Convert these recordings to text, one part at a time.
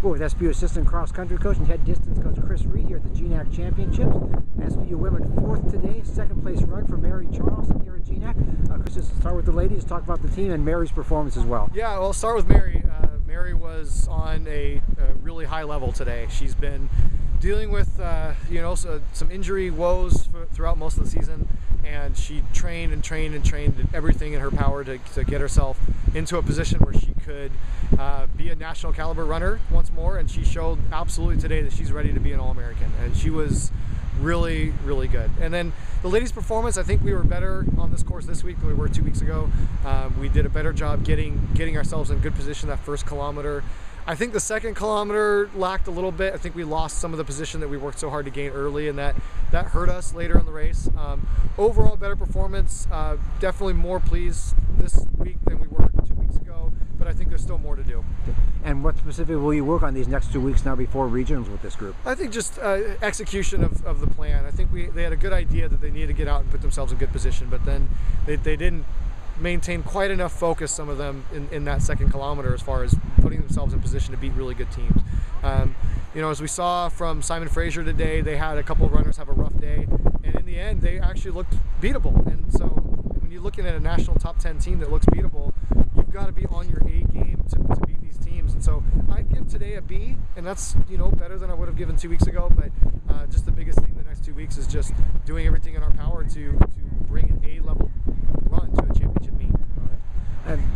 We're with SPU assistant cross country coach and head distance coach Chris Reed here at the GNAC Championships. SPU women 4th today, 2nd place run for Mary Charleston here at GNAC. Chris, just start with the ladies, talk about the team and Mary's performance as well. Yeah, well, I'll start with Mary. Mary was on a really high level today. She's been dealing with some injury woes throughout most of the season, and she trained and trained and trained, did everything in her power to get herself into a position where she could be a national caliber runner once more, and she showed absolutely today that she's ready to be an All-American, and she was really, really good. And then the ladies' performance, I think we were better on this course this week than we were 2 weeks ago. We did a better job getting ourselves in good position that first kilometer. I think the 2nd kilometer lacked a little bit. I think we lost some of the position that we worked so hard to gain early, and that hurt us later in the race. Overall, better performance. Definitely more pleased this week than we were 2 weeks ago, but I think there's still more to do. And what specifically will you work on these next 2 weeks now before regionals with this group? I think just execution of the plan. I think they had a good idea that they needed to get out and put themselves in good position, but then they didn't maintain quite enough focus, some of them, in that 2nd kilometer as far as putting themselves in position to beat really good teams. As we saw from Simon Fraser today, they had a couple of runners have a rough day, and in the end they actually looked beatable. And so when you're looking at a national top 10 team that looks beatable, you've got to be on your A game to beat these teams. And so I'd give today a B, and that's better than I would have given 2 weeks ago, but just the biggest thing the next 2 weeks is just doing everything in our power to bring an A-level run to a championship meet.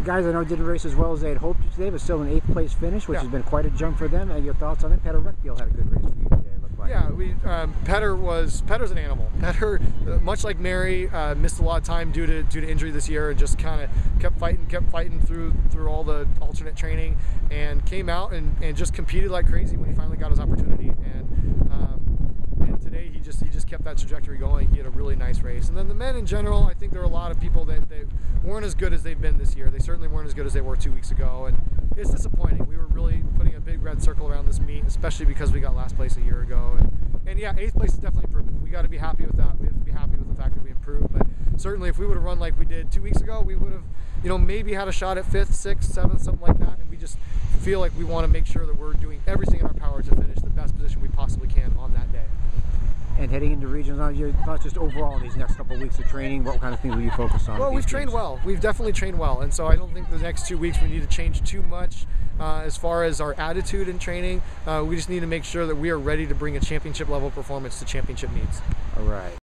Guys, I know didn't race as well as they had hoped today, but still an 8th place finish, which has been quite a jump for them. And your thoughts on it? Petter Reckfield had a good race for you today, it looked like. Yeah, Petter's an animal. Petter, much like Mary, missed a lot of time due to injury this year, and just kind of kept fighting through all the alternate training, and came out and just competed like crazy when he finally got his opportunity. And today he just kept that trajectory going. He had a really nice race. And then the men in general, I think there were a lot of people that weren't as good as they've been this year. They certainly weren't as good as they were 2 weeks ago, and it's disappointing. We were really putting a big red circle around this meet, especially because we got last place a year ago. And yeah, 8th place is definitely improvement. We got to be happy with that. We have to be happy with the fact that we improved. But certainly if we would have run like we did 2 weeks ago, we would have maybe had a shot at 5th, 6th, 7th, something like that. And we just feel like we want to make sure that we're doing everything in our power to finish the best position we possibly can on that day. And heading into regionals now, your thoughts just overall in these next couple of weeks of training, what kind of things will you focus on? Well, we've trained well. We've definitely trained well, and so I don't think the next 2 weeks we need to change too much as far as our attitude in training. We just need to make sure that we are ready to bring a championship level performance to championship meets. All right.